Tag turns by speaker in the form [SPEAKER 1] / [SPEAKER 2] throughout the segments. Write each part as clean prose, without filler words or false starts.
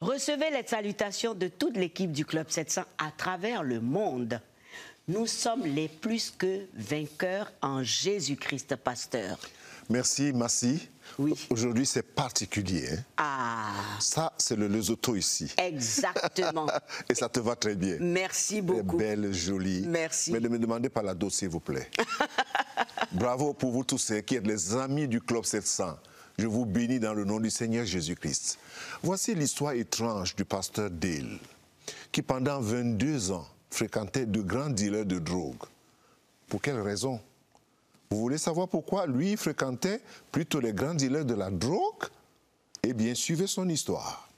[SPEAKER 1] Recevez les salutations de toute l'équipe du Club 700 à travers le monde. Nous sommes les plus que vainqueurs en Jésus-Christ, pasteur.
[SPEAKER 2] Merci, Massi.
[SPEAKER 1] Oui.
[SPEAKER 2] Aujourd'hui, c'est particulier. Hein?
[SPEAKER 1] Ah.
[SPEAKER 2] Ça, c'est le Lesotho ici.
[SPEAKER 1] Exactement.
[SPEAKER 2] Et ça te va très bien.
[SPEAKER 1] Merci beaucoup.
[SPEAKER 2] Belle, jolie.
[SPEAKER 1] Merci.
[SPEAKER 2] Mais ne me demandez pas la dose, s'il vous plaît. Bravo pour vous tous qui êtes les amis du Club 700. Je vous bénis dans le nom du Seigneur Jésus-Christ. Voici l'histoire étrange du pasteur Dale, qui pendant 22 ans fréquentait de grands dealers de drogue. Pour quelle raison? Vous voulez savoir pourquoi lui fréquentait plutôt les grands dealers de la drogue? Eh bien, suivez son histoire.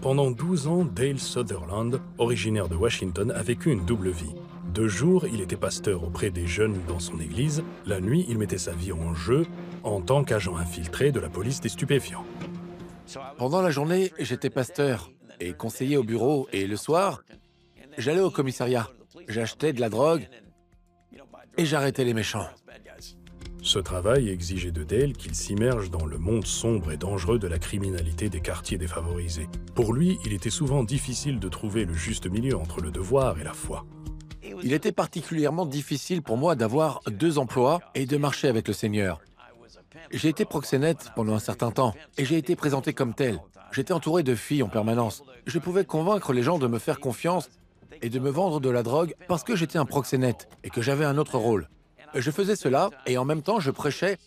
[SPEAKER 3] Pendant 12 ans, Dale Sutherland, originaire de Washington, a vécu une double vie. De jour, il était pasteur auprès des jeunes dans son église. La nuit, il mettait sa vie en jeu en tant qu'agent infiltré de la police des stupéfiants.
[SPEAKER 4] Pendant la journée, j'étais pasteur et conseiller au bureau. Et le soir, j'allais au commissariat. J'achetais de la drogue et j'arrêtais les méchants.
[SPEAKER 3] Ce travail exigeait de Dale qu'il s'immerge dans le monde sombre et dangereux de la criminalité des quartiers défavorisés. Pour lui, il était souvent difficile de trouver le juste milieu entre le devoir et la foi.
[SPEAKER 4] Il était particulièrement difficile pour moi d'avoir 2 emplois et de marcher avec le Seigneur. J'ai été proxénète pendant un certain temps et j'ai été présenté comme tel. J'étais entouré de filles en permanence. Je pouvais convaincre les gens de me faire confiance et de me vendre de la drogue parce que j'étais un proxénète et que j'avais un autre rôle. Je faisais cela et en même temps je prêchais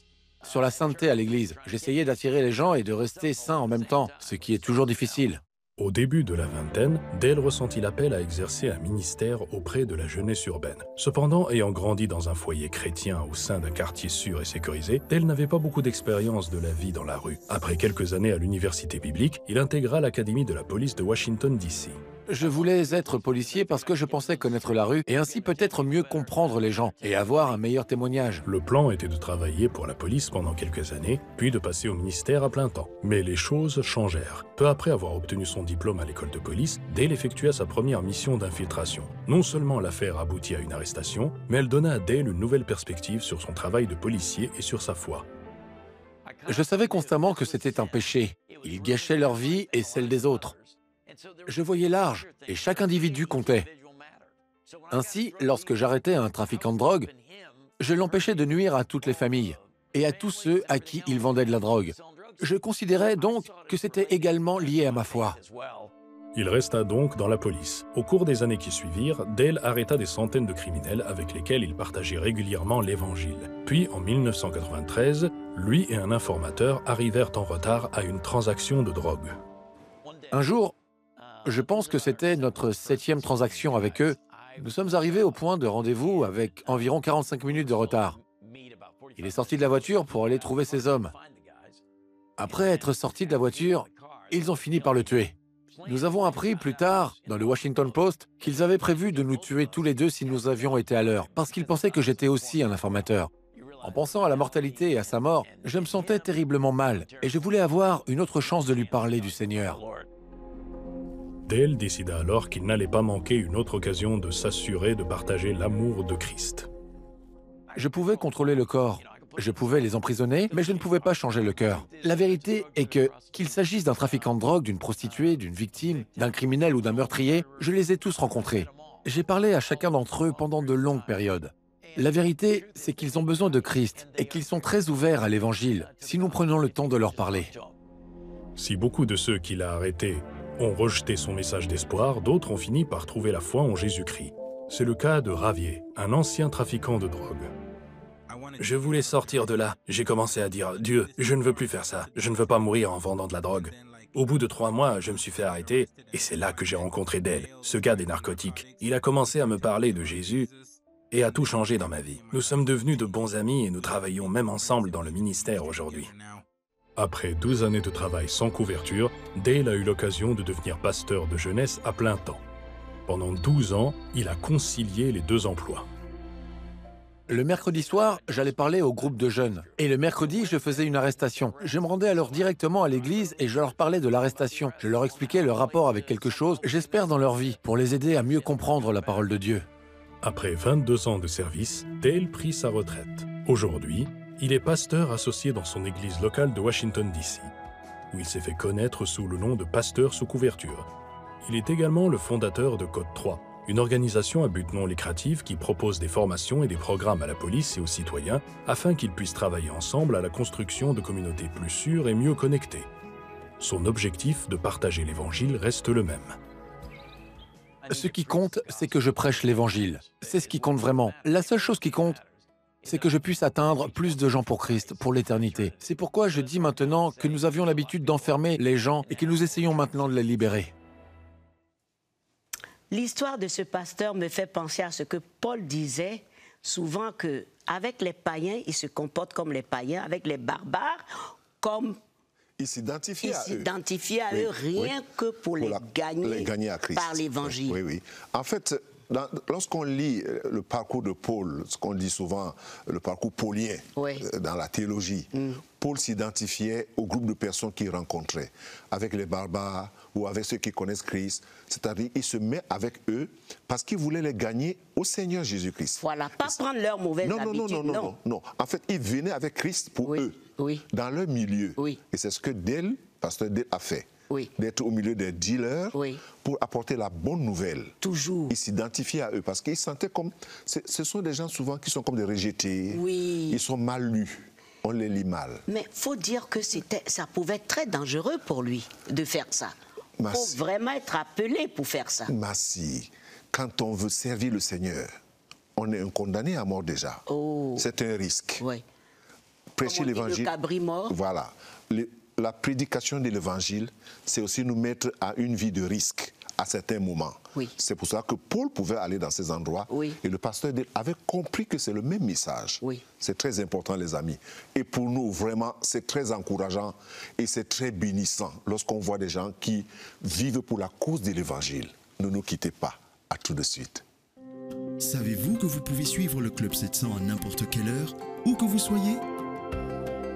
[SPEAKER 4] sur la sainteté à l'église. J'essayais d'attirer les gens et de rester saint en même temps, ce qui est toujours difficile.
[SPEAKER 3] Au début de la vingtaine, Dale ressentit l'appel à exercer un ministère auprès de la jeunesse urbaine. Cependant, ayant grandi dans un foyer chrétien au sein d'un quartier sûr et sécurisé, Dale n'avait pas beaucoup d'expérience de la vie dans la rue. Après quelques années à l'université biblique, il intégra l'académie de la police de Washington, D.C.
[SPEAKER 4] Je voulais être policier parce que je pensais connaître la rue et ainsi peut-être mieux comprendre les gens et avoir un meilleur témoignage.
[SPEAKER 3] Le plan était de travailler pour la police pendant quelques années, puis de passer au ministère à plein temps. Mais les choses changèrent. Peu après avoir obtenu son diplôme à l'école de police, Dale effectua sa première mission d'infiltration. Non seulement l'affaire aboutit à une arrestation, mais elle donna à Dale une nouvelle perspective sur son travail de policier et sur sa foi.
[SPEAKER 4] Je savais constamment que c'était un péché. Ils gâchaient leur vie et celle des autres. Je voyais large et chaque individu comptait. Ainsi, lorsque j'arrêtais un trafiquant de drogue, je l'empêchais de nuire à toutes les familles et à tous ceux à qui il vendait de la drogue. Je considérais donc que c'était également lié à ma foi.
[SPEAKER 3] Il resta donc dans la police. Au cours des années qui suivirent, Dale arrêta des centaines de criminels avec lesquels il partageait régulièrement l'Évangile. Puis, en 1993, lui et un informateur arrivèrent en retard à une transaction de drogue.
[SPEAKER 4] Un jour, je pense que c'était notre 7e transaction avec eux. Nous sommes arrivés au point de rendez-vous avec environ 45 minutes de retard. Il est sorti de la voiture pour aller trouver ces hommes. Après être sorti de la voiture, ils ont fini par le tuer. Nous avons appris plus tard, dans le Washington Post, qu'ils avaient prévu de nous tuer tous les deux si nous avions été à l'heure, parce qu'ils pensaient que j'étais aussi un informateur. En pensant à la mortalité et à sa mort, je me sentais terriblement mal et je voulais avoir une autre chance de lui parler du Seigneur.
[SPEAKER 3] Dale décida alors qu'il n'allait pas manquer une autre occasion de s'assurer de partager l'amour de Christ.
[SPEAKER 4] Je pouvais contrôler le corps, je pouvais les emprisonner, mais je ne pouvais pas changer le cœur. La vérité est que, qu'il s'agisse d'un trafiquant de drogue, d'une prostituée, d'une victime, d'un criminel ou d'un meurtrier, je les ai tous rencontrés. J'ai parlé à chacun d'entre eux pendant de longues périodes. La vérité, c'est qu'ils ont besoin de Christ et qu'ils sont très ouverts à l'Évangile, si nous prenons le temps de leur parler.
[SPEAKER 3] Si beaucoup de ceux qu'il a arrêtés ont rejeté son message d'espoir, d'autres ont fini par trouver la foi en Jésus-Christ. C'est le cas de Ravier, un ancien trafiquant de drogue. Je voulais sortir de là. J'ai commencé à dire « Dieu, je ne veux plus faire ça. Je ne veux pas mourir en vendant de la drogue. » Au bout de 3 mois, je me suis fait arrêter et c'est là que j'ai rencontré Dale, ce gars des narcotiques. Il a commencé à me parler de Jésus et a tout changé dans ma vie. Nous sommes devenus de bons amis et nous travaillons même ensemble dans le ministère aujourd'hui. Après 12 années de travail sans couverture, Dale a eu l'occasion de devenir pasteur de jeunesse à plein temps. Pendant 12 ans, il a concilié les 2 emplois.
[SPEAKER 4] Le mercredi soir, j'allais parler au groupe de jeunes. Et le mercredi, je faisais une arrestation. Je me rendais alors directement à l'église et je leur parlais de l'arrestation. Je leur expliquais le rapport avec quelque chose, j'espère dans leur vie, pour les aider à mieux comprendre la parole de Dieu.
[SPEAKER 3] Après 22 ans de service, Dale prit sa retraite. Aujourd'hui, il est pasteur associé dans son église locale de Washington, D.C. où il s'est fait connaître sous le nom de pasteur sous couverture. Il est également le fondateur de Code 3, une organisation à but non lucratif qui propose des formations et des programmes à la police et aux citoyens afin qu'ils puissent travailler ensemble à la construction de communautés plus sûres et mieux connectées. Son objectif de partager l'Évangile reste le même.
[SPEAKER 4] Ce qui compte, c'est que je prêche l'Évangile. C'est ce qui compte vraiment. La seule chose qui compte, c'est que je puisse atteindre plus de gens pour Christ, pour l'éternité. C'est pourquoi je dis maintenant que nous avions l'habitude d'enfermer les gens et que nous essayons maintenant de les libérer.
[SPEAKER 1] L'histoire de ce pasteur me fait penser à ce que Paul disait souvent, qu'avec les païens, il se comporte comme les païens, avec les barbares, comme...
[SPEAKER 2] Il s'identifiait
[SPEAKER 1] à eux, rien que pour les gagner
[SPEAKER 2] à Christ.
[SPEAKER 1] Par l'Évangile.
[SPEAKER 2] Oui, oui. En fait, lorsqu'on lit le parcours de Paul, ce qu'on dit souvent, le parcours paulien dans la théologie, Paul s'identifiait au groupe de personnes qu'il rencontrait, avec les barbares ou avec ceux qui connaissent Christ. C'est-à-dire qu'il se met avec eux parce qu'il voulait les gagner au Seigneur Jésus-Christ.
[SPEAKER 1] Voilà, pas prendre leurs mauvaises habitudes.
[SPEAKER 2] Non. En fait, il venait avec Christ pour eux, dans leur milieu. Et c'est ce que pasteur Dale a fait. D'être au milieu des dealers pour apporter la bonne nouvelle.
[SPEAKER 1] Toujours.
[SPEAKER 2] Il s'identifiait à eux parce qu'il sentait comme... Ce sont des gens souvent qui sont comme des rejetés. Ils sont mal lus. On les lit mal.
[SPEAKER 1] Mais il faut dire que ça pouvait être très dangereux pour lui de faire ça. Il faut vraiment être appelé pour faire ça.
[SPEAKER 2] Massi, quand on veut servir le Seigneur, on est un condamné à mort déjà. C'est un risque. Prêcher l'Évangile... Le cabri mort. Voilà. La prédication de l'Évangile, c'est aussi nous mettre à une vie de risque à certains moments. C'est pour ça que Paul pouvait aller dans ces endroits et le pasteur avait compris que c'est le même message. C'est très important, les amis. Et pour nous, vraiment, c'est très encourageant et c'est très bénissant lorsqu'on voit des gens qui vivent pour la cause de l'Évangile. Ne nous quittez pas. À tout de suite.
[SPEAKER 5] Savez-vous que vous pouvez suivre le Club 700 à n'importe quelle heure, où que vous soyez ?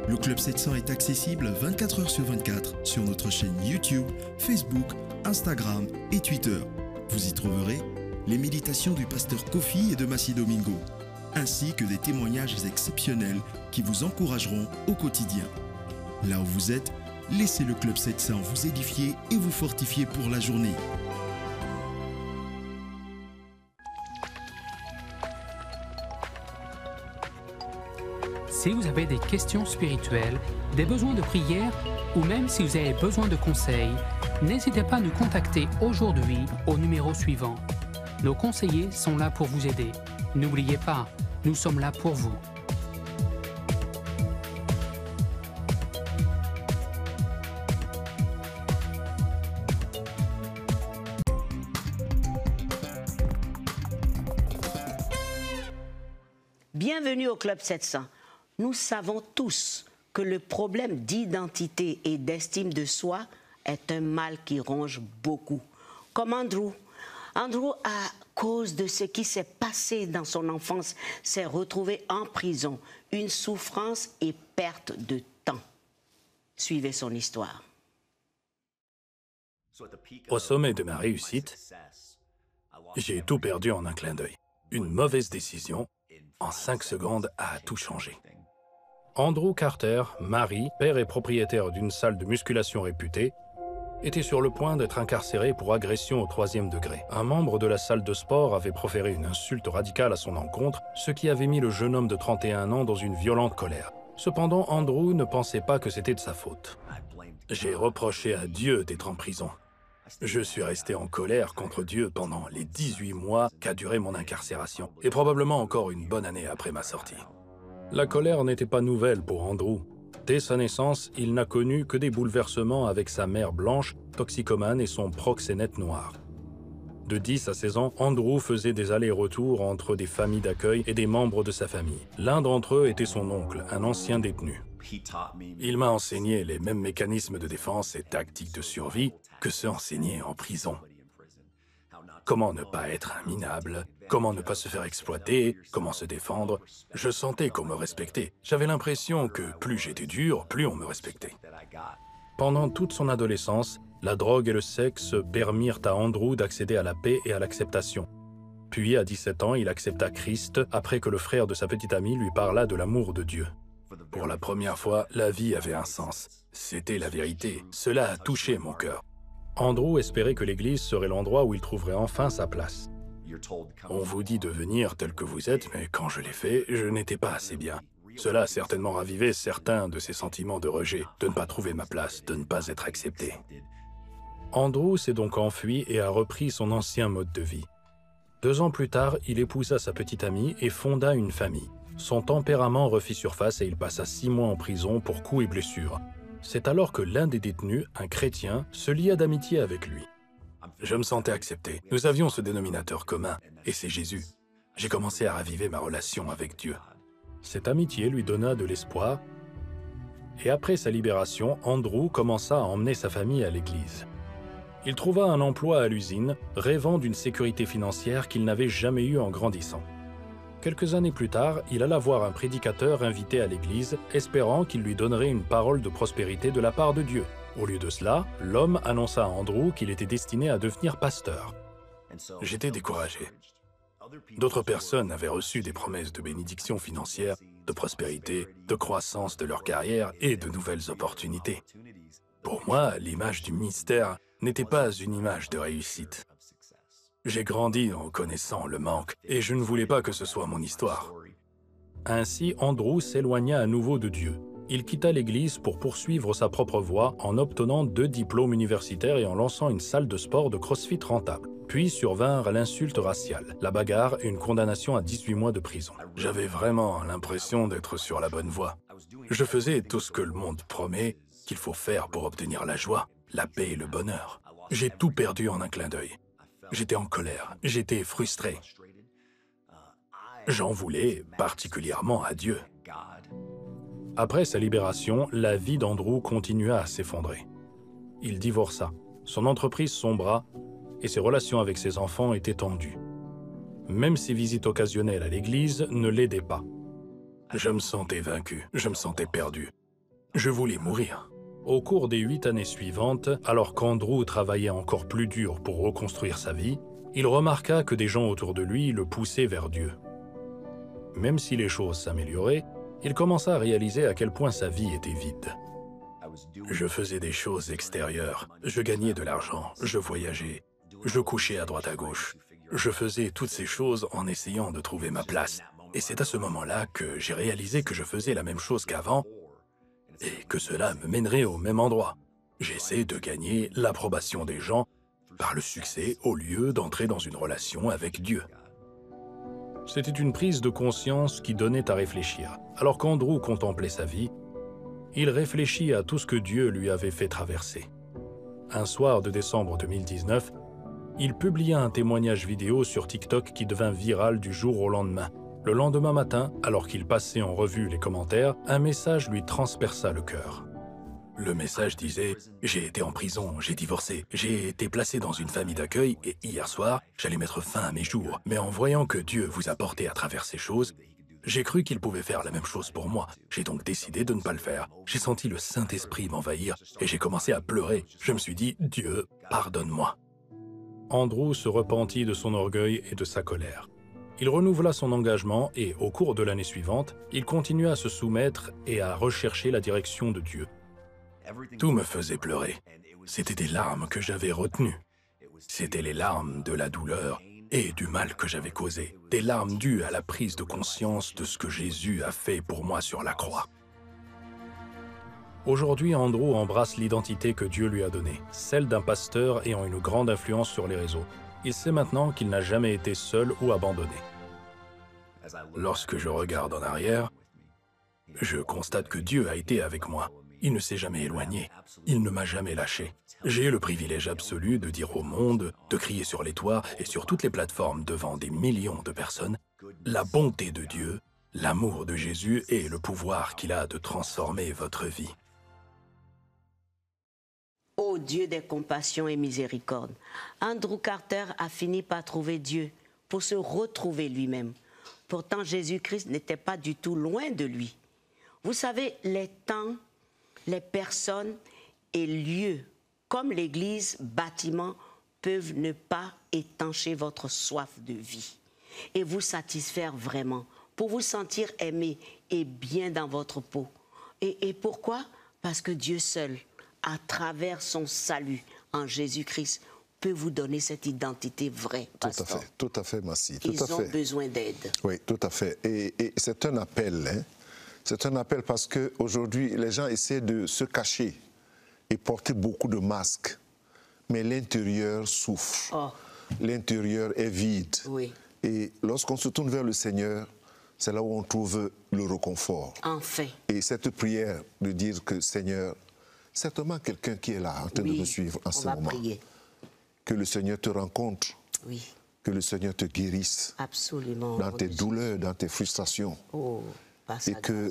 [SPEAKER 5] Le Club 700 est accessible 24 heures sur 24 sur notre chaîne YouTube, Facebook, Instagram et Twitter. Vous y trouverez les méditations du pasteur Kofi et de Massi Domingo, ainsi que des témoignages exceptionnels qui vous encourageront au quotidien. Là où vous êtes, laissez le Club 700 vous édifier et vous fortifier pour la journée.
[SPEAKER 6] Si vous avez des questions spirituelles, des besoins de prière ou même si vous avez besoin de conseils, n'hésitez pas à nous contacter aujourd'hui au numéro suivant. Nos conseillers sont là pour vous aider. N'oubliez pas, nous sommes là pour vous.
[SPEAKER 1] Bienvenue au Club 700. Nous savons tous que le problème d'identité et d'estime de soi est un mal qui ronge beaucoup. Comme Andrew. Andrew, à cause de ce qui s'est passé dans son enfance, s'est retrouvé en prison. Une souffrance et perte de temps. Suivez son histoire.
[SPEAKER 3] Au sommet de ma réussite, j'ai tout perdu en un clin d'œil. Une mauvaise décision, en 5 secondes, a tout changé. Andrew Carter, mari, père et propriétaire d'une salle de musculation réputée, était sur le point d'être incarcéré pour agression au 3e degré. Un membre de la salle de sport avait proféré une insulte radicale à son encontre, ce qui avait mis le jeune homme de 31 ans dans une violente colère. Cependant, Andrew ne pensait pas que c'était de sa faute. J'ai reproché à Dieu d'être en prison. Je suis resté en colère contre Dieu pendant les 18 mois qu'a duré mon incarcération, et probablement encore une bonne année après ma sortie. La colère n'était pas nouvelle pour Andrew. Dès sa naissance, il n'a connu que des bouleversements avec sa mère blanche, toxicomane, et son proxénète noir. De 10 à 16 ans, Andrew faisait des allers-retours entre des familles d'accueil et des membres de sa famille. L'un d'entre eux était son oncle, un ancien détenu. Il m'a enseigné les mêmes mécanismes de défense et tactiques de survie que ceux enseignés en prison. Comment ne pas être un minable, comment ne pas se faire exploiter, comment se défendre. Je sentais qu'on me respectait. J'avais l'impression que plus j'étais dur, plus on me respectait. Pendant toute son adolescence, la drogue et le sexe permirent à Andrew d'accéder à la paix et à l'acceptation. Puis, à 17 ans, il accepta Christ après que le frère de sa petite amie lui parla de l'amour de Dieu. Pour la première fois, la vie avait un sens. C'était la vérité. Cela a touché mon cœur. Andrew espérait que l'Église serait l'endroit où il trouverait enfin sa place. On vous dit de venir tel que vous êtes, mais quand je l'ai fait, je n'étais pas assez bien. Cela a certainement ravivé certains de ses sentiments de rejet, de ne pas trouver ma place, de ne pas être accepté. Andrew s'est donc enfui et a repris son ancien mode de vie. 2 ans plus tard, il épousa sa petite amie et fonda une famille. Son tempérament refit surface et il passa 6 mois en prison pour coups et blessures. C'est alors que l'un des détenus, un chrétien, se lia d'amitié avec lui. Je me sentais accepté. Nous avions ce dénominateur commun, et c'est Jésus. J'ai commencé à raviver ma relation avec Dieu. Cette amitié lui donna de l'espoir, et après sa libération, Andrew commença à emmener sa famille à l'église. Il trouva un emploi à l'usine, rêvant d'une sécurité financière qu'il n'avait jamais eue en grandissant. Quelques années plus tard, il alla voir un prédicateur invité à l'église, espérant qu'il lui donnerait une parole de prospérité de la part de Dieu. Au lieu de cela, l'homme annonça à Andrew qu'il était destiné à devenir pasteur. J'étais découragé. D'autres personnes avaient reçu des promesses de bénédiction financière, de prospérité, de croissance de leur carrière et de nouvelles opportunités. Pour moi, l'image du ministère n'était pas une image de réussite. J'ai grandi en connaissant le manque et je ne voulais pas que ce soit mon histoire. Ainsi, Andrew s'éloigna à nouveau de Dieu. Il quitta l'Église pour poursuivre sa propre voie en obtenant 2 diplômes universitaires et en lançant une salle de sport de CrossFit rentable. Puis survinrent l'insulte raciale, la bagarre et une condamnation à 18 mois de prison. J'avais vraiment l'impression d'être sur la bonne voie. Je faisais tout ce que le monde promet qu'il faut faire pour obtenir la joie, la paix et le bonheur. J'ai tout perdu en un clin d'œil. J'étais en colère, j'étais frustré. J'en voulais particulièrement à Dieu. Après sa libération, la vie d'Andrew continua à s'effondrer. Il divorça, son entreprise sombra et ses relations avec ses enfants étaient tendues. Même ses visites occasionnelles à l'église ne l'aidaient pas. Je me sentais vaincu, je me sentais perdu. Je voulais mourir. Au cours des 8 années suivantes, alors qu'Andrew travaillait encore plus dur pour reconstruire sa vie, il remarqua que des gens autour de lui le poussaient vers Dieu. Même si les choses s'amélioraient, il commença à réaliser à quel point sa vie était vide. Je faisais des choses extérieures, je gagnais de l'argent, je voyageais, je couchais à droite à gauche. Je faisais toutes ces choses en essayant de trouver ma place. Et c'est à ce moment-là que j'ai réalisé que je faisais la même chose qu'avant et que cela me mènerait au même endroit. J'essaie de gagner l'approbation des gens par le succès au lieu d'entrer dans une relation avec Dieu. C'était une prise de conscience qui donnait à réfléchir. Alors qu'Andrew contemplait sa vie, il réfléchit à tout ce que Dieu lui avait fait traverser. Un soir de décembre 2019, il publia un témoignage vidéo sur TikTok qui devint viral du jour au lendemain. Le lendemain matin, alors qu'il passait en revue les commentaires, un message lui transperça le cœur. Le message disait « J'ai été en prison, j'ai divorcé, j'ai été placé dans une famille d'accueil et hier soir, j'allais mettre fin à mes jours. Mais en voyant que Dieu vous a porté à travers ces choses, j'ai cru qu'il pouvait faire la même chose pour moi. J'ai donc décidé de ne pas le faire. J'ai senti le Saint-Esprit m'envahir et j'ai commencé à pleurer. Je me suis dit « Dieu, pardonne-moi ». Andrew se repentit de son orgueil et de sa colère. Il renouvela son engagement et, au cours de l'année suivante, il continua à se soumettre et à rechercher la direction de Dieu. Tout me faisait pleurer. C'était des larmes que j'avais retenues. C'étaient les larmes de la douleur et du mal que j'avais causé. Des larmes dues à la prise de conscience de ce que Jésus a fait pour moi sur la croix. Aujourd'hui, Andrew embrasse l'identité que Dieu lui a donnée, celle d'un pasteur ayant une grande influence sur les réseaux. Il sait maintenant qu'il n'a jamais été seul ou abandonné. Lorsque je regarde en arrière, je constate que Dieu a été avec moi. Il ne s'est jamais éloigné. Il ne m'a jamais lâché. J'ai le privilège absolu de dire au monde, de crier sur les toits et sur toutes les plateformes devant des millions de personnes, la bonté de Dieu, l'amour de Jésus et le pouvoir qu'il a de transformer votre vie.
[SPEAKER 1] Ô Dieu des compassions et miséricordes, Andrew Carter a fini par trouver Dieu pour se retrouver lui-même. Pourtant, Jésus-Christ n'était pas du tout loin de lui. Vous savez, les temps, les personnes et lieux, comme l'Église, bâtiments, peuvent ne pas étancher votre soif de vie et vous satisfaire vraiment, pour vous sentir aimé et bien dans votre peau. Et pourquoi? Parce que Dieu seul, à travers son salut en Jésus-Christ, peut vous donner cette identité vraie, pasteur.
[SPEAKER 2] Tout à fait, Massi.
[SPEAKER 1] Ils ont besoin d'aide.
[SPEAKER 2] Oui, tout à fait. Et c'est un appel, hein. C'est un appel parce qu'aujourd'hui, les gens essaient de se cacher et porter beaucoup de masques. Mais l'intérieur souffre.
[SPEAKER 1] Oh.
[SPEAKER 2] L'intérieur est vide.
[SPEAKER 1] Oui.
[SPEAKER 2] Et lorsqu'on se tourne vers le Seigneur, c'est là où on trouve le réconfort.
[SPEAKER 1] Enfin.
[SPEAKER 2] Et cette prière de dire que, Seigneur, certainement quelqu'un qui est là en train de me suivre en ce moment.
[SPEAKER 1] On va prier.
[SPEAKER 2] Que le Seigneur te rencontre.
[SPEAKER 1] Oui.
[SPEAKER 2] Que le Seigneur te guérisse.
[SPEAKER 1] Absolument.
[SPEAKER 2] Dans tes douleurs, dans tes frustrations.
[SPEAKER 1] Oh,
[SPEAKER 2] et que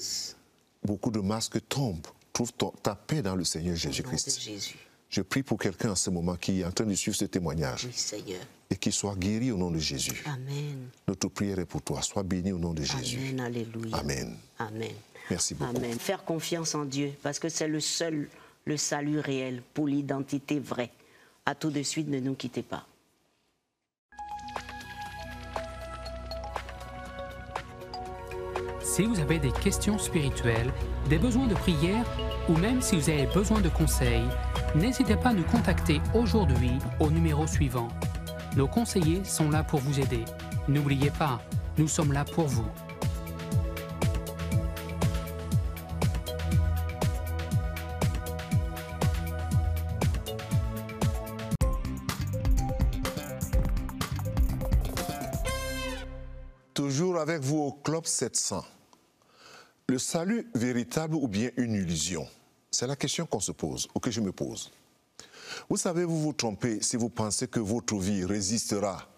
[SPEAKER 2] beaucoup de masques tombent. Trouve ta paix dans le Seigneur Jésus-Christ.
[SPEAKER 1] Jésus.
[SPEAKER 2] Je prie pour quelqu'un en ce moment qui est en train de suivre ce témoignage.
[SPEAKER 1] Oui, Seigneur.
[SPEAKER 2] Et qui soit guéri au nom de Jésus.
[SPEAKER 1] Amen.
[SPEAKER 2] Notre prière est pour toi. Sois béni au nom de Jésus.
[SPEAKER 1] Amen, alléluia.
[SPEAKER 2] Amen.
[SPEAKER 1] Amen.
[SPEAKER 2] Merci beaucoup.
[SPEAKER 1] Amen. Faire confiance en Dieu, parce que c'est le seul, le salut réel pour l'identité vraie. À tout de suite, ne nous quittez pas.
[SPEAKER 6] Si vous avez des questions spirituelles, des besoins de prière ou même si vous avez besoin de conseils, n'hésitez pas à nous contacter aujourd'hui au numéro suivant. Nos conseillers sont là pour vous aider. N'oubliez pas, nous sommes là pour vous.
[SPEAKER 2] Toujours avec vous au Club 700. Le salut véritable ou bien une illusion? C'est la question qu'on se pose, ou que je me pose. Vous savez, vous vous trompez si vous pensez que votre vie résistera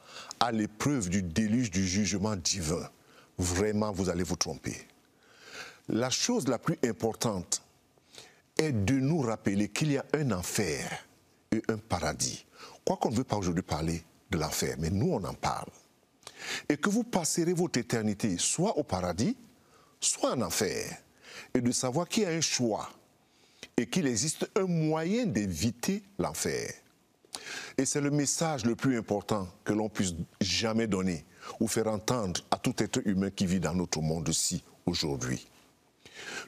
[SPEAKER 2] à l'épreuve du déluge du jugement divin. Vraiment, vous allez vous tromper. La chose la plus importante est de nous rappeler qu'il y a un enfer et un paradis. Quoi qu'on ne veut pas aujourd'hui parler de l'enfer, mais nous on en parle. Et que vous passerez votre éternité soit au paradis, soit en enfer. Et de savoir qu'il y a un choix et qu'il existe un moyen d'éviter l'enfer. Et c'est le message le plus important que l'on puisse jamais donner ou faire entendre à tout être humain qui vit dans notre monde-ci aujourd'hui.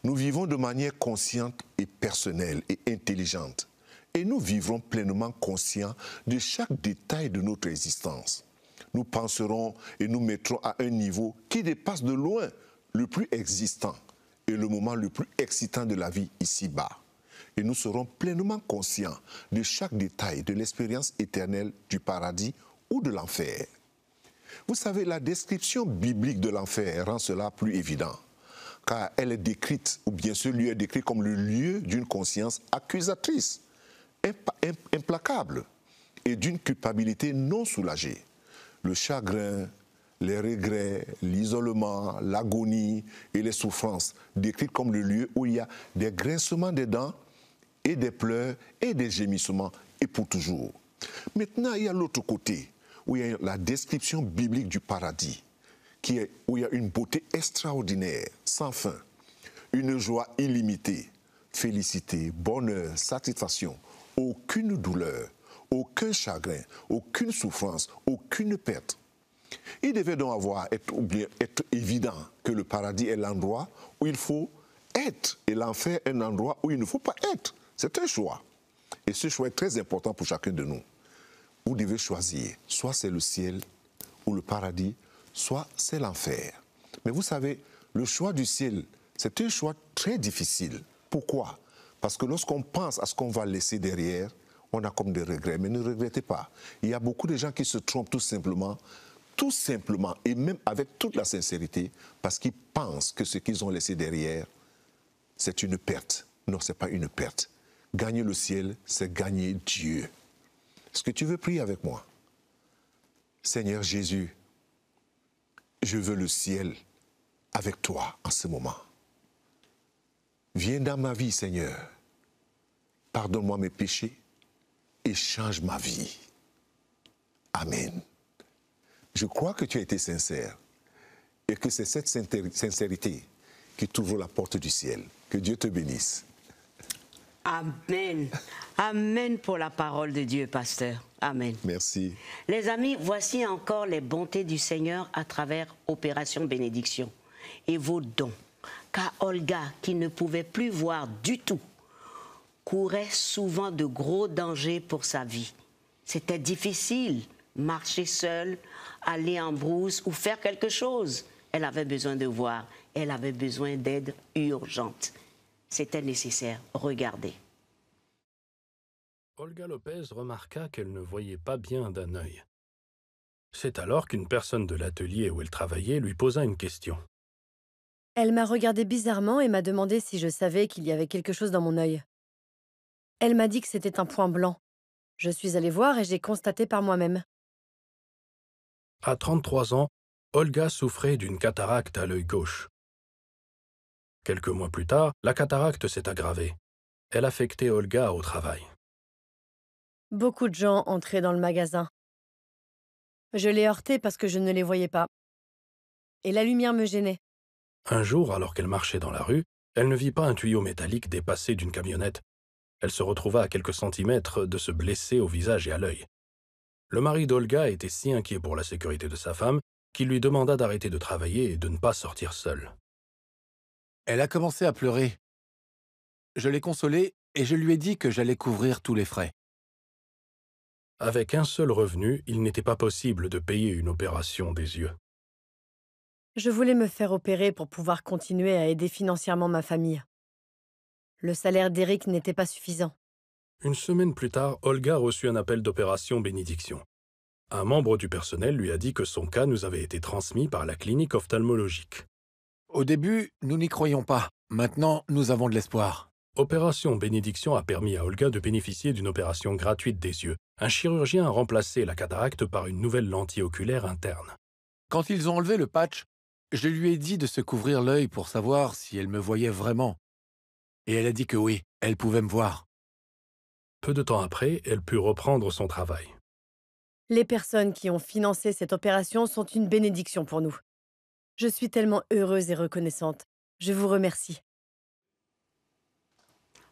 [SPEAKER 2] Nous vivons de manière consciente et personnelle et intelligente. Et nous vivrons pleinement conscients de chaque détail de notre existence. Nous penserons et nous mettrons à un niveau qui dépasse de loin le plus existant et le moment le plus excitant de la vie ici-bas. Et nous serons pleinement conscients de chaque détail de l'expérience éternelle du paradis ou de l'enfer. Vous savez, la description biblique de l'enfer rend cela plus évident, car elle est décrite, ou bien ce lieu est décrit comme le lieu d'une conscience accusatrice, implacable, et d'une culpabilité non soulagée. Le chagrin, les regrets, l'isolement, l'agonie et les souffrances, décrites comme le lieu où il y a des grincements des dents et des pleurs et des gémissements, et pour toujours. Maintenant, il y a l'autre côté, où il y a la description biblique du paradis, où il y a une beauté extraordinaire, sans fin, une joie illimitée, félicité, bonheur, satisfaction, aucune douleur, aucun chagrin, aucune souffrance, aucune perte. Il devait donc être évident que le paradis est l'endroit où il faut être et l'enfer est un endroit où il ne faut pas être. C'est un choix. Et ce choix est très important pour chacun de nous. Vous devez choisir, soit c'est le ciel ou le paradis, soit c'est l'enfer. Mais vous savez, le choix du ciel, c'est un choix très difficile. Pourquoi? Parce que lorsqu'on pense à ce qu'on va laisser derrière, on a comme des regrets. Mais ne regrettez pas. Il y a beaucoup de gens qui se trompent tout simplement, et même avec toute la sincérité, parce qu'ils pensent que ce qu'ils ont laissé derrière, c'est une perte. Non, ce n'est pas une perte. Gagner le ciel, c'est gagner Dieu. Est-ce que tu veux prier avec moi? Seigneur Jésus, je veux le ciel avec toi en ce moment. Viens dans ma vie, Seigneur. Pardonne-moi mes péchés et change ma vie. Amen. Je crois que tu as été sincère et que c'est cette sincérité qui t'ouvre la porte du ciel. Que Dieu te bénisse.
[SPEAKER 1] Amen. Amen pour la parole de Dieu, pasteur. Amen.
[SPEAKER 2] Merci.
[SPEAKER 1] Les amis, voici encore les bontés du Seigneur à travers Opération Bénédiction et vos dons. car Olga, qui ne pouvait plus voir du tout, courait souvent de gros dangers pour sa vie. C'était difficile, marcher seule, aller en brousse ou faire quelque chose. Elle avait besoin de voir, elle avait besoin d'aide urgente. C'était nécessaire. Regardez.
[SPEAKER 3] Olga Lopez remarqua qu'elle ne voyait pas bien d'un œil. C'est alors qu'une personne de l'atelier où elle travaillait lui posa une question.
[SPEAKER 7] Elle m'a regardé bizarrement et m'a demandé si je savais qu'il y avait quelque chose dans mon œil. Elle m'a dit que c'était un point blanc. Je suis allée voir et j'ai constaté par moi-même.
[SPEAKER 3] À 33 ans, Olga souffrait d'une cataracte à l'œil gauche. Quelques mois plus tard, la cataracte s'est aggravée. Elle affectait Olga au travail.
[SPEAKER 7] Beaucoup de gens entraient dans le magasin. Je les heurtais parce que je ne les voyais pas. Et la lumière me gênait.
[SPEAKER 3] Un jour, alors qu'elle marchait dans la rue, elle ne vit pas un tuyau métallique dépassé d'une camionnette. Elle se retrouva à quelques centimètres de se blesser au visage et à l'œil. Le mari d'Olga était si inquiet pour la sécurité de sa femme qu'il lui demanda d'arrêter de travailler et de ne pas sortir seule.
[SPEAKER 4] Elle a commencé à pleurer. Je l'ai consolée et je lui ai dit que j'allais couvrir tous les frais.
[SPEAKER 3] Avec un seul revenu, il n'était pas possible de payer une opération des yeux.
[SPEAKER 7] Je voulais me faire opérer pour pouvoir continuer à aider financièrement ma famille. Le salaire d'Éric n'était pas suffisant.
[SPEAKER 3] Une semaine plus tard, Olga reçut un appel d'opération bénédiction. Un membre du personnel lui a dit que son cas nous avait été transmis par la clinique ophtalmologique.
[SPEAKER 4] Au début, nous n'y croyions pas. Maintenant, nous avons de l'espoir.
[SPEAKER 3] Opération bénédiction a permis à Olga de bénéficier d'une opération gratuite des yeux. Un chirurgien a remplacé la cataracte par une nouvelle lentille oculaire interne.
[SPEAKER 4] Quand ils ont enlevé le patch, je lui ai dit de se couvrir l'œil pour savoir si elle me voyait vraiment. Et elle a dit que oui, elle pouvait me voir.
[SPEAKER 3] Peu de temps après, elle put reprendre son travail.
[SPEAKER 7] Les personnes qui ont financé cette opération sont une bénédiction pour nous. Je suis tellement heureuse et reconnaissante. Je vous remercie.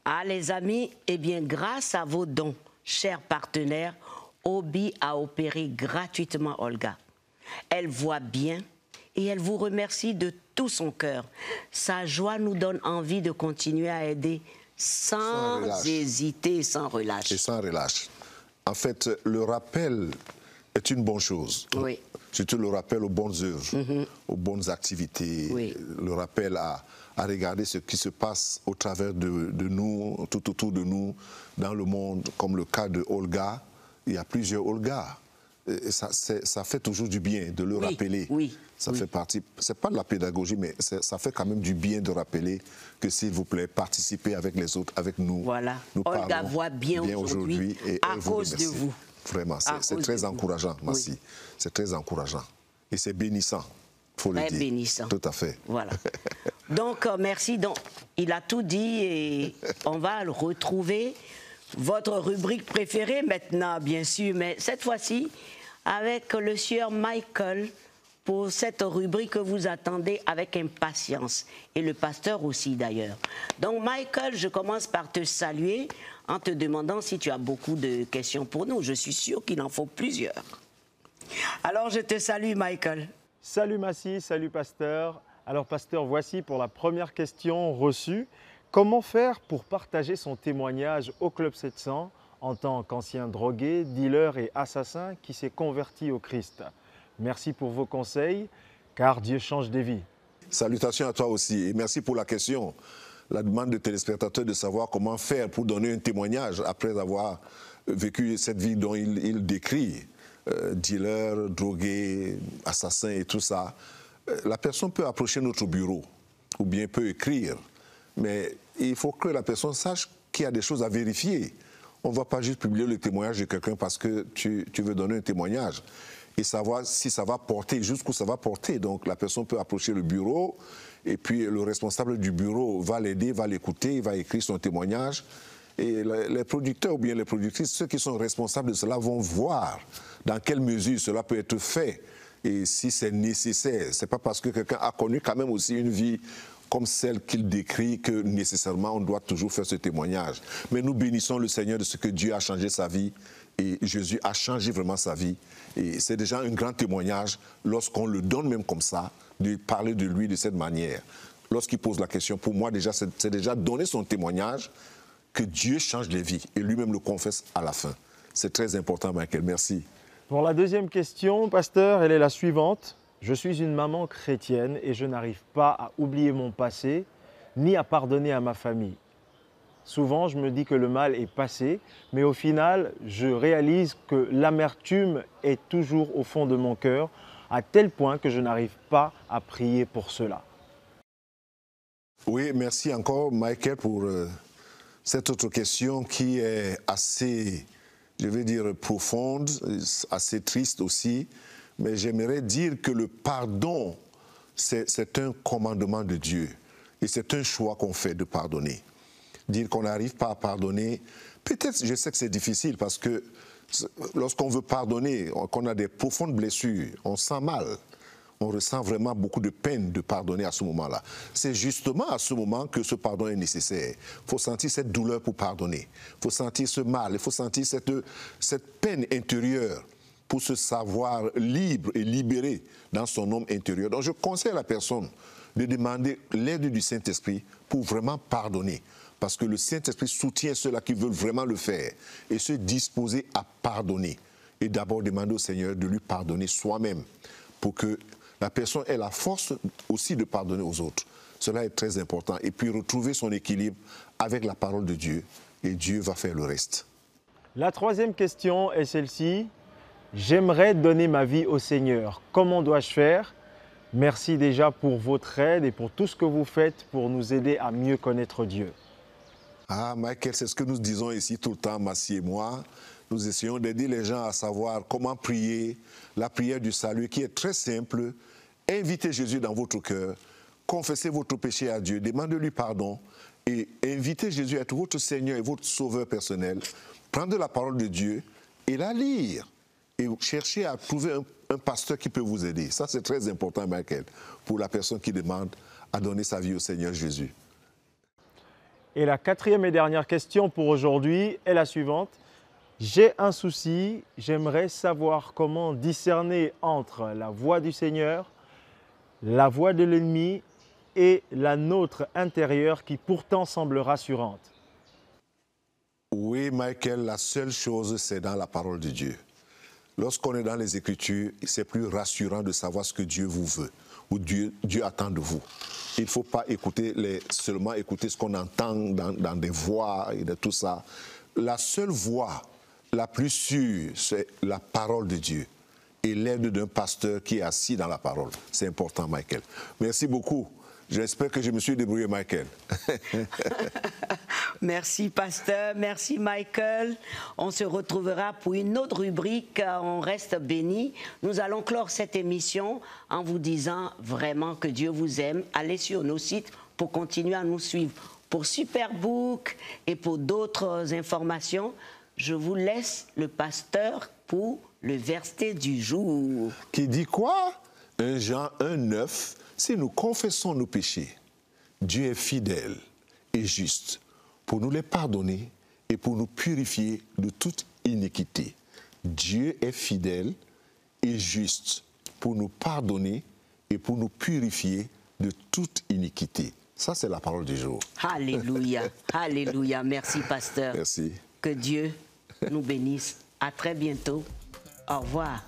[SPEAKER 1] Ah, les amis, eh bien, grâce à vos dons, chers partenaires, Obi a opéré gratuitement Olga. Elle voit bien et elle vous remercie de tout son cœur. Sa joie nous donne envie de continuer à aider sans hésiter, sans relâche.
[SPEAKER 2] Et sans relâche. En fait, le rappel est une bonne chose.
[SPEAKER 1] Oui.
[SPEAKER 2] Surtout le rappel aux bonnes œuvres, aux bonnes activités,
[SPEAKER 1] Oui.
[SPEAKER 2] le rappel à regarder ce qui se passe au travers de nous, tout autour de nous, dans le monde, comme le cas de Olga. Il y a plusieurs Olga. Et ça fait toujours du bien de le rappeler.
[SPEAKER 1] Oui.
[SPEAKER 2] Ça fait partie, c'est pas de la pédagogie, mais ça fait quand même du bien de rappeler que, s'il vous plaît, participez avec les autres, avec nous.
[SPEAKER 1] Voilà.
[SPEAKER 2] Nous
[SPEAKER 1] Olga voit bien aujourd'hui
[SPEAKER 2] et
[SPEAKER 1] à
[SPEAKER 2] elle vous
[SPEAKER 1] cause de
[SPEAKER 2] remercie.
[SPEAKER 1] vous.
[SPEAKER 2] Vraiment, c'est très encourageant, Massi. C'est très encourageant. Et c'est bénissant, il faut le dire.
[SPEAKER 1] Très bénissant.
[SPEAKER 2] Tout à fait.
[SPEAKER 1] Voilà. Donc, merci. Donc, il a tout dit et on va retrouver votre rubrique préférée maintenant, bien sûr, mais cette fois-ci, avec le sieur Michael, pour cette rubrique que vous attendez avec impatience, et le pasteur aussi d'ailleurs. Donc Michael, je commence par te saluer en te demandant si tu as beaucoup de questions pour nous. Je suis sûr qu'il en faut plusieurs. Alors je te salue Michael.
[SPEAKER 8] Salut Massi, salut pasteur. Alors pasteur, voici pour la première question reçue. Comment faire pour partager son témoignage au Club 700 en tant qu'ancien drogué, dealer et assassin qui s'est converti au Christ? Merci pour vos conseils, car Dieu change des vies.
[SPEAKER 2] Salutations à toi aussi et merci pour la question. La demande de téléspectateurs de savoir comment faire pour donner un témoignage après avoir vécu cette vie dont il décrit, dealer, drogué, assassin et tout ça. La personne peut approcher notre bureau ou bien peut écrire, mais il faut que la personne sache qu'il y a des choses à vérifier. On ne va pas juste publier le témoignage de quelqu'un parce que tu veux donner un témoignage et savoir si ça va porter, jusqu'où ça va porter. Donc la personne peut approcher le bureau et puis le responsable du bureau va l'aider, va l'écouter, il va écrire son témoignage. Et les producteurs ou bien les productrices, ceux qui sont responsables de cela vont voir dans quelle mesure cela peut être fait et si c'est nécessaire. Ce n'est pas parce que quelqu'un a connu quand même aussi une vie comme celle qu'il décrit que nécessairement on doit toujours faire ce témoignage. Mais nous bénissons le Seigneur de ce que Dieu a changé sa vie et Jésus a changé vraiment sa vie. Et c'est déjà un grand témoignage lorsqu'on le donne même comme ça, de parler de lui de cette manière. lorsqu'il pose la question, pour moi, déjà, c'est déjà donner son témoignage que Dieu change les vies. Et lui-même le confesse à la fin. C'est très important, Michael. Merci.
[SPEAKER 8] Pour la deuxième question, pasteur, elle est la suivante. Je suis une maman chrétienne et je n'arrive pas à oublier mon passé, ni à pardonner à ma famille. Souvent, je me dis que le mal est passé, mais au final, je réalise que l'amertume est toujours au fond de mon cœur, à tel point que je n'arrive pas à prier pour cela.
[SPEAKER 2] Oui, merci encore, Michael, pour cette autre question qui est assez, je vais dire, profonde, assez triste aussi. Mais j'aimerais dire que le pardon, c'est un commandement de Dieu. Et c'est un choix qu'on fait de pardonner. Dire qu'on n'arrive pas à pardonner, peut-être, je sais que c'est difficile parce que lorsqu'on veut pardonner, qu'on a des profondes blessures, on sent mal. On ressent vraiment beaucoup de peine de pardonner à ce moment-là. C'est justement à ce moment que ce pardon est nécessaire. Il faut sentir cette douleur pour pardonner. Il faut sentir ce mal, il faut sentir cette peine intérieure pour se savoir libre et libéré dans son homme intérieur. Donc je conseille à la personne de demander l'aide du Saint-Esprit pour vraiment pardonner. Parce que le Saint-Esprit soutient ceux-là qui veulent vraiment le faire et se disposer à pardonner. Et d'abord demander au Seigneur de lui pardonner soi-même pour que la personne ait la force aussi de pardonner aux autres. Cela est très important. Et puis retrouver son équilibre avec la parole de Dieu. Et Dieu va faire le reste.
[SPEAKER 8] La troisième question est celle-ci. J'aimerais donner ma vie au Seigneur. Comment dois-je faire? Merci déjà pour votre aide et pour tout ce que vous faites pour nous aider à mieux connaître Dieu.
[SPEAKER 2] Ah, Michael, c'est ce que nous disons ici tout le temps, Massi et moi. Nous essayons d'aider les gens à savoir comment prier, la prière du salut qui est très simple. Invitez Jésus dans votre cœur, confessez votre péché à Dieu, demandez-lui pardon et invitez Jésus à être votre Seigneur et votre Sauveur personnel. Prendre la parole de Dieu et la lire. Et chercher à trouver un pasteur qui peut vous aider. Ça, c'est très important, Michael, pour la personne qui demande à donner sa vie au Seigneur Jésus.
[SPEAKER 8] Et la quatrième et dernière question pour aujourd'hui est la suivante. J'ai un souci, j'aimerais savoir comment discerner entre la voix du Seigneur, la voix de l'ennemi et la nôtre intérieure qui pourtant semble rassurante.
[SPEAKER 2] Oui, Michael, la seule chose, c'est dans la parole de Dieu. Lorsqu'on est dans les Écritures, c'est plus rassurant de savoir ce que Dieu vous veut ou Dieu attend de vous. Il ne faut pas seulement écouter ce qu'on entend dans des voix et de tout ça. La seule voix la plus sûre, c'est la parole de Dieu et l'aide d'un pasteur qui est assis dans la parole. C'est important, Michael. Merci beaucoup. J'espère que je me suis débrouillé, Michael.
[SPEAKER 1] Merci, pasteur. Merci, Michael. On se retrouvera pour une autre rubrique. On reste bénis. Nous allons clore cette émission en vous disant vraiment que Dieu vous aime. Allez sur nos sites pour continuer à nous suivre. Pour Superbook et pour d'autres informations, je vous laisse le pasteur pour le verset du jour.
[SPEAKER 2] Qui dit quoi? 1 Jean 1,9. Si nous confessons nos péchés, Dieu est fidèle et juste pour nous les pardonner et pour nous purifier de toute iniquité. Dieu est fidèle et juste pour nous pardonner et pour nous purifier de toute iniquité. Ça, c'est la parole du jour.
[SPEAKER 1] Alléluia. Alléluia. Merci, pasteur.
[SPEAKER 2] Merci.
[SPEAKER 1] Que Dieu nous bénisse. À très bientôt. Au revoir.